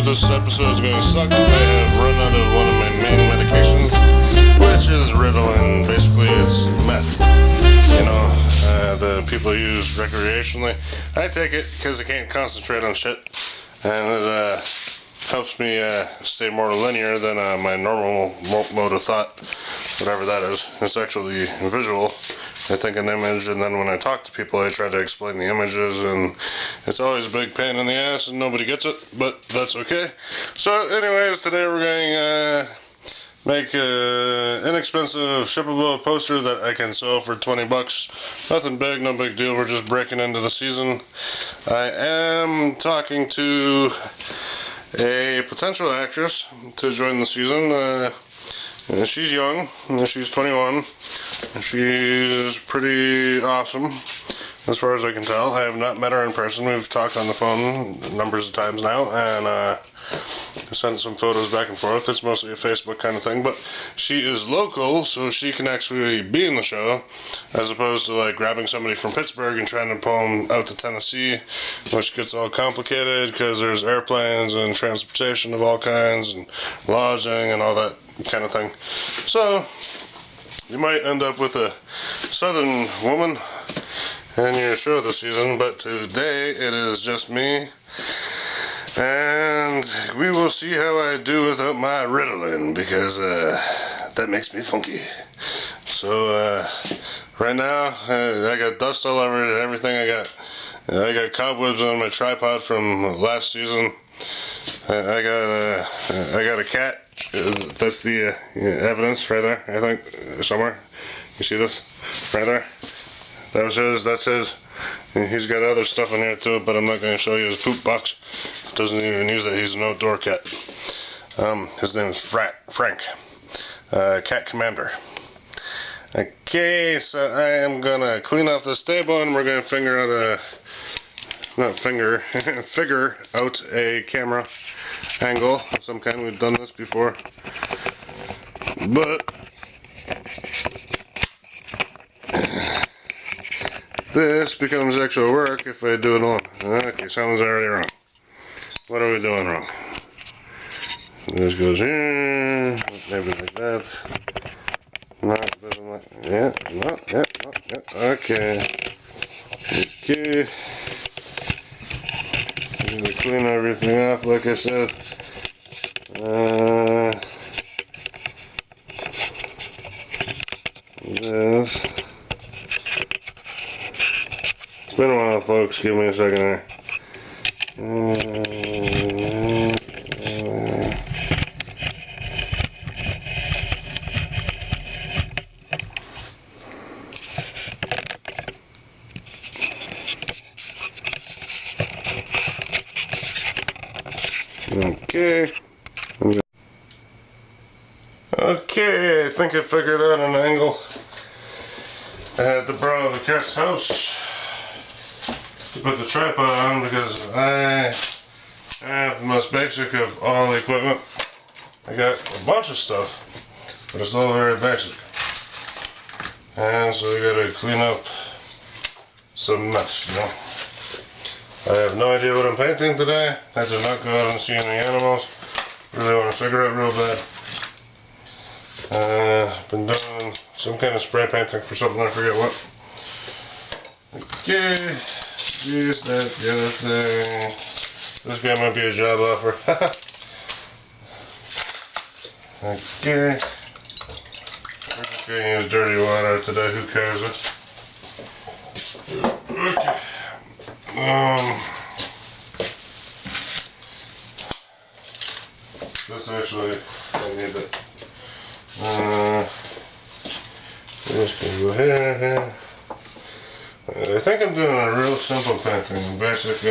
this episode is going to suck. I have run out of one of my main medications, which is Ritalin. Basically, it's meth. You know, the people use recreationally. I take it because I can't concentrate on shit, and it helps me stay more linear than my normal mode of thought, whatever that is. It's actually visual. I think an image, and then when I talk to people I try to explain the images, and it's always a big pain in the ass and nobody gets it, but that's okay. So anyways, today we're going to make an inexpensive shippable poster that I can sell for 20 bucks. Nothing big, no big deal, we're just breaking into the season. I am talking to a potential actress to join the season. She's young, she's 21, and she's pretty awesome, as far as I can tell. I have not met her in person. We've talked on the phone numbers of times now, and sent some photos back and forth. It's mostly a Facebook kind of thing, but she is local, so she can actually be in the show, as opposed to like grabbing somebody from Pittsburgh and trying to pull them out to Tennessee, which gets all complicated because there's airplanes and transportation of all kinds and lodging and all that kind of thing. So you might end up with a southern woman in your show this season, but today it is just me, and we will see how I do without my Ritalin, because that makes me funky. So right now I got dust all over everything. I got cobwebs on my tripod from last season. I got a cat. That's the evidence right there, I think, somewhere. You see this? Right there? That was his, that's his. And he's got other stuff in here too, but I'm not going to show you his poop box. Doesn't even use it, he's an outdoor cat. His name is Frank. Cat Commander. Okay, so I am going to clean off this table, and we're going to figure out a camera angle of some kind. We've done this before, but this becomes extra work if I do it alone. Okay, something's already wrong. What are we doing wrong? This goes here, maybe like that. No, it doesn't like, yeah, no, yeah, no, yeah, okay. Okay. I'm gonna clean everything off, like I said. This. It's been a while, folks. Give me a second here. Okay, I think I figured out an angle. I had to borrow the cat's house to put the tripod on, because I have the most basic of all the equipment. I got a bunch of stuff, but it's all very basic. And so we gotta clean up some mess, you know. I have no idea what I'm painting today. I did not go out and see any animals. Really want to figure out real bad. Been doing some kind of spray painting for something, I forget what. Okay, this, that, the other thing. This guy might be a job offer. Okay. We're just going to use dirty water today, who cares? Okay. This actually, I need it. This can go here. I think I'm doing a real simple painting, basic,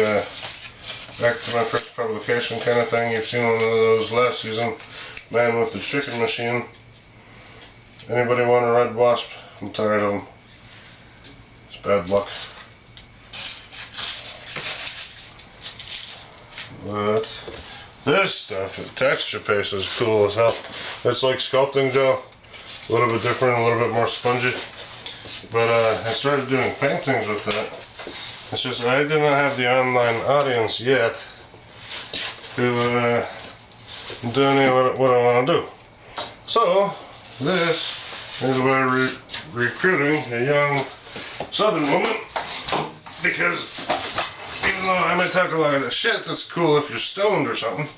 back to my first publication kind of thing. You've seen one of those last season, Man with the Chicken Machine. Anybody want a red wasp? I'm tired of them. It's bad luck. But this stuff, texture paste, is cool as hell. It's like sculpting gel, a little bit different, a little bit more spongy. But I started doing paintings with that. It's just I didn't have the online audience yet to doing what I want to do. So this is about recruiting a young Southern woman, because even though I might talk a lot of shit, that's cool if you're stoned or something.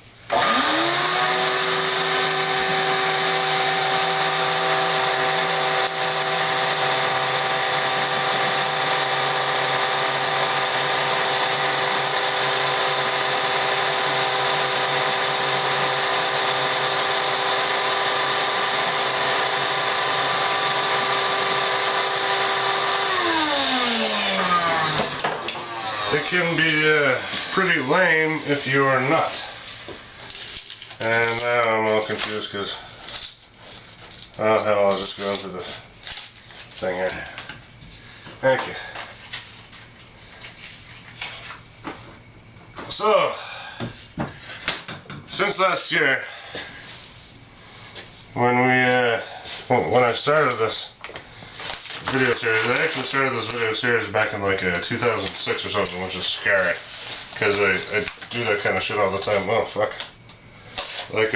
It can be pretty lame if you are not. And now I'm all confused because, oh hell, I'll just go into the thing here. Thank you. So, since last year, when I started this video series, I actually started this video series back in like 2006 or something, which is scary, because I do that kind of shit all the time. Oh fuck. Like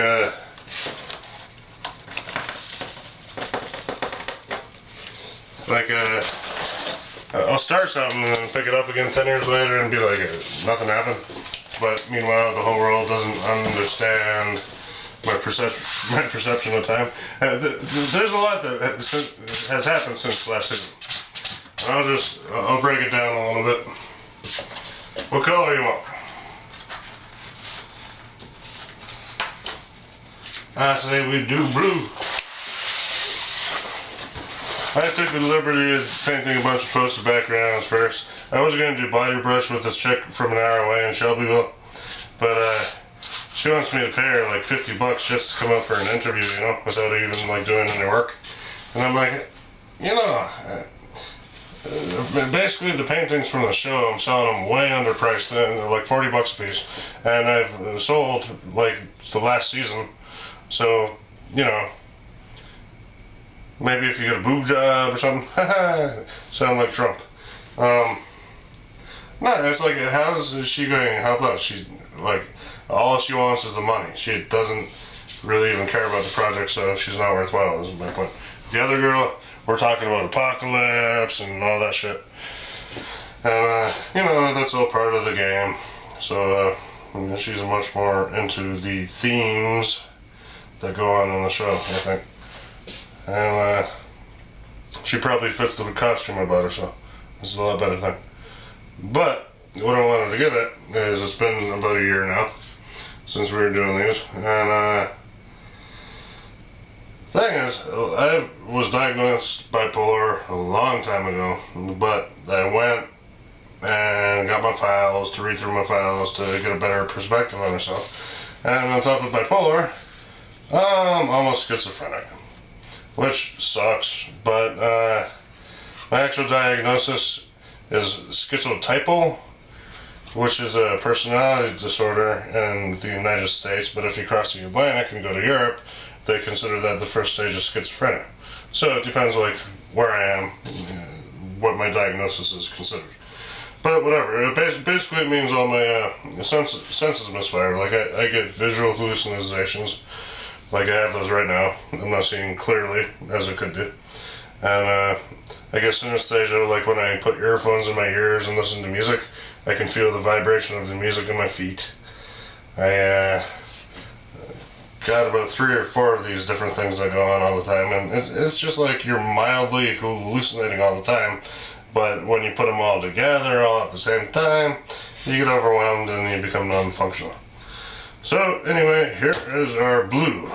I'll start something and then pick it up again 10 years later and be like, nothing happened. But meanwhile, the whole world doesn't understand my perception of time. There's a lot that has happened since last season. I'll break it down a little bit. What color you want? I say we do blue. I took the liberty of painting a bunch of poster backgrounds first. I was going to do body brush with this chick from an hour away in Shelbyville, but she wants me to pay her like $50 just to come out for an interview, you know, without even like doing any work. And I'm like, you know, basically the paintings from the show, I'm selling them way underpriced. They're like $40 a piece, and I've sold like the last season. So, you know, maybe if you get a boob job or something, sound like Trump. No, it's like, how is she going to help out? She's like, all she wants is the money. She doesn't really even care about the project, so she's not worthwhile, is my point. The other girl, we're talking about apocalypse and all that shit. And, you know, that's all part of the game. So, she's much more into the themes that go on in the show, I think. And, she probably fits the costume I bought her, so this is a lot better thing. But, what I wanted to get at is, it's been about a year now since we were doing these, and thing is, I was diagnosed bipolar a long time ago, but I went and got my files, to read through my files to get a better perspective on myself, and on top of bipolar, I'm almost schizophrenic, which sucks, but my actual diagnosis is schizotypal, which is a personality disorder in the United States, but if you cross the Atlantic and go to Europe, they consider that the first stage of schizophrenia. So it depends like where I am, what my diagnosis is considered. But whatever, basically it means all my senses misfire. Like I get visual hallucinations, like I have those right now. I'm not seeing clearly as I could do. And I get synesthesia, like when I put earphones in my ears and listen to music, I can feel the vibration of the music in my feet. I got about 3 or 4 of these different things that go on all the time, and it's just like you're mildly hallucinating all the time, but when you put them all together all at the same time, you get overwhelmed and you become non-functional. So anyway, here is our blue.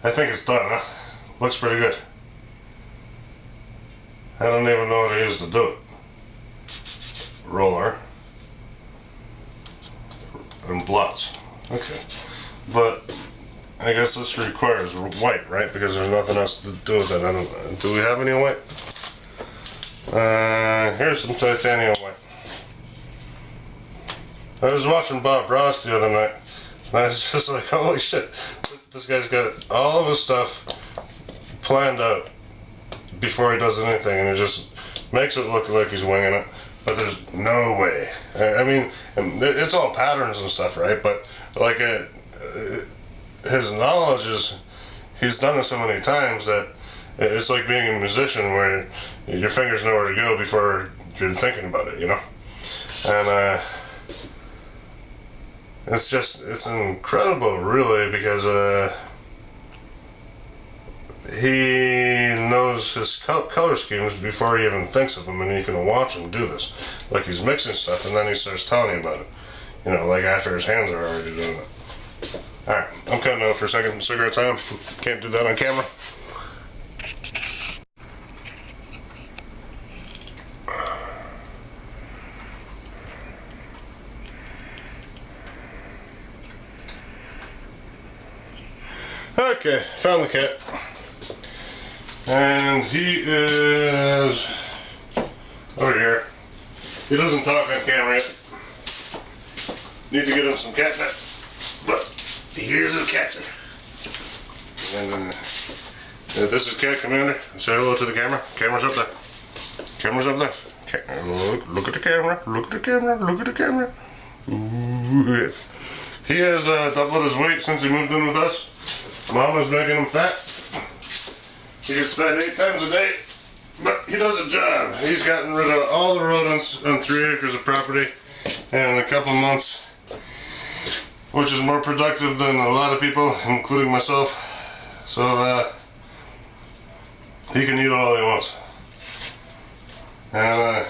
I think it's done, huh? Looks pretty good. I don't even know what I used to do it. Roller and blots. Okay, but I guess this requires white, right? Because there's nothing else to do with it. I don't. Do we have any white? Here's some titanium white. I was watching Bob Ross the other night, and I was just like, holy shit! This guy's got all of his stuff planned out before he does anything, and it just makes it look like he's winging it. but there's no way. I mean, it's all patterns and stuff, right? But like his knowledge is, he's done it so many times that it's like being a musician where your fingers know where to go before you're thinking about it, you know? And it's incredible, really, because he knows his color schemes before he even thinks of them, and you can watch him do this. Like he's mixing stuff, and then he starts telling you about it. You know, like after his hands are already doing it. Alright, I'm cutting out for a second. Cigarette time. Can't do that on camera. Okay, found the cat. And he is over here. He doesn't talk on camera yet. Need to get him some catnip, but he is a catcher. And this is Cat Commander. Say hello to the camera. Camera's up there. Camera's up there. Look at the camera. Look at the camera. Look at the camera. Ooh. He has doubled his weight since he moved in with us. Mama's making him fat. He gets fed 8 times a day, but he does a job. He's gotten rid of all the rodents on 3 acres of property in a couple months, which is more productive than a lot of people, including myself. So he can eat all he wants. And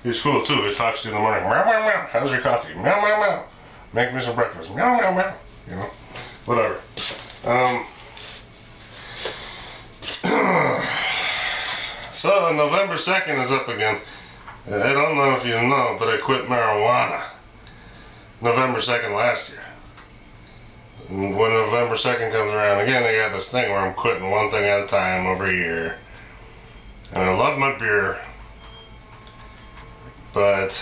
he's cool too. He talks to you in the morning. Meow, meow, meow. How's your coffee? Meow, meow, meow. Make me some breakfast. Meow, meow, meow. You know, whatever. So November 2nd is up again. I don't know if you know, but I quit marijuana November 2nd last year. And when November 2nd comes around again, I got this thing where I'm quitting one thing at a time over a year. And I love my beer, but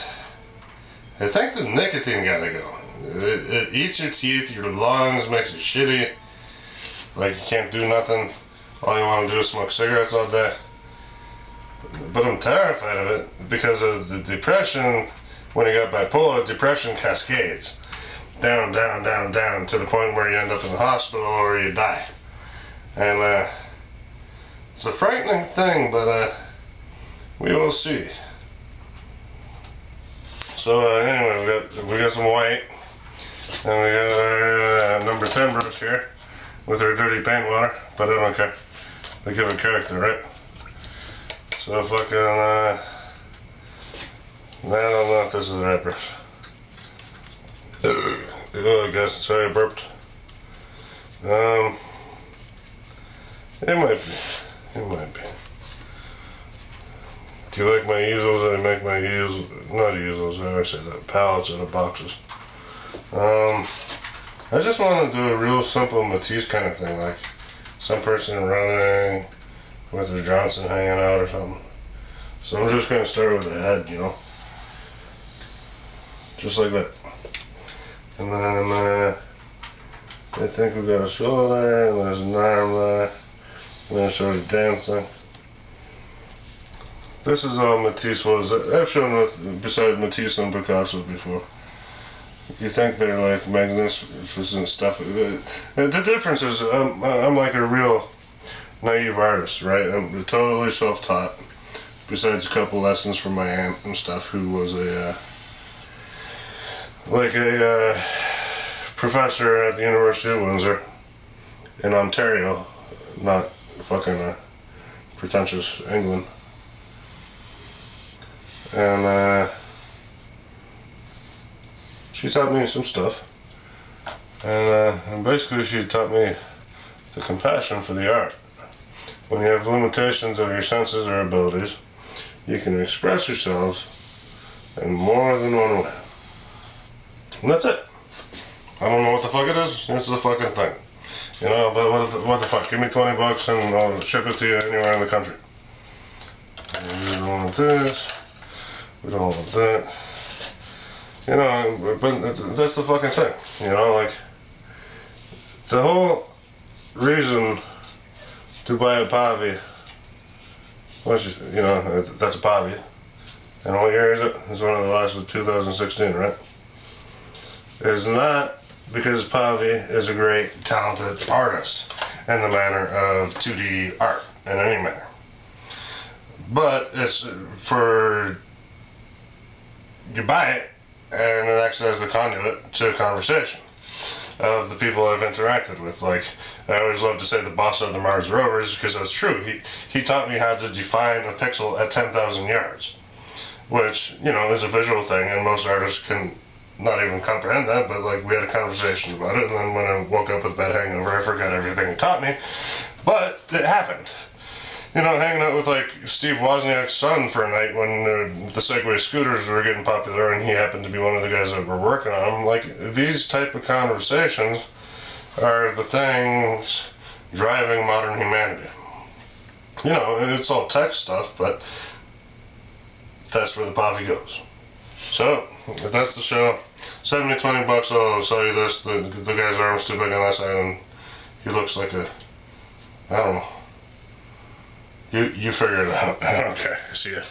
I think the nicotine gotta go. It eats your teeth, your lungs, makes it shitty. Like you can't do nothing. All you want to do is smoke cigarettes all day. But I'm terrified of it because of the depression. When you got bipolar, depression cascades. Down, down, down, down, to the point where you end up in the hospital or you die. And it's a frightening thing, but we will see. So anyway, we got some white. And we got our number 10 brush here with our dirty paint water, but I don't care. They give it character, right? So fucking, I don't know if this is the right brush. Oh, I guess, sorry I burped. It might be. It might be. Do you like my easels? I make my easels, not easels, I always say that, pallets out of boxes. I just want to do a real simple Matisse kind of thing, like some person running with their Johnson hanging out or something. So I'm just going to start with the head, you know, just like that. And then I think we got a shoulder, and there's an arm there, and then sort of dancing. This is all Matisse was. I've shown with besides Matisse and Picasso before. You think they're like magnificent stuff. The difference is I'm like a real naive artist, right? I'm totally self-taught. Besides a couple lessons from my aunt and stuff, who was a professor at the University of Windsor in Ontario, not fucking pretentious England. And she taught me some stuff, and basically she taught me the compassion for the art. When you have limitations of your senses or abilities, you can express yourselves in more than one way. And that's it. I don't know what the fuck it is. This is a fucking thing. You know, but what the fuck? Give me $20 and I'll ship it to you anywhere in the country. We don't want this. We don't want that. You know, but that's the fucking thing. You know, like, the whole reason to buy a PAVI, which, you know, that's a PAVI, And what year is it? It's one of the last of 2016, right? It is not because PAVI is a great, talented artist in the manner of 2D art in any manner. But it's for, you buy it and it acts as the conduit to a conversation of the people I've interacted with. Like, I always love to say the boss of the Mars rovers, because that's true. He taught me how to define a pixel at 10,000 yards, which, you know, is a visual thing, and most artists can not even comprehend that, but like, we had a conversation about it, and then when I woke up with a bad hangover, I forgot everything he taught me. But it happened. You know, hanging out with like Steve Wozniak's son for a night when the Segway scooters were getting popular, and he happened to be one of the guys that were working on them. Like, these type of conversations are the things driving modern humanity. You know, it's all tech stuff, but that's where the PAVI goes. So, if that's the show, send me $20, I'll sell you this. The guy's arm's too big on that side, and he looks like a, I don't know. You figure it out. I don't care. See ya.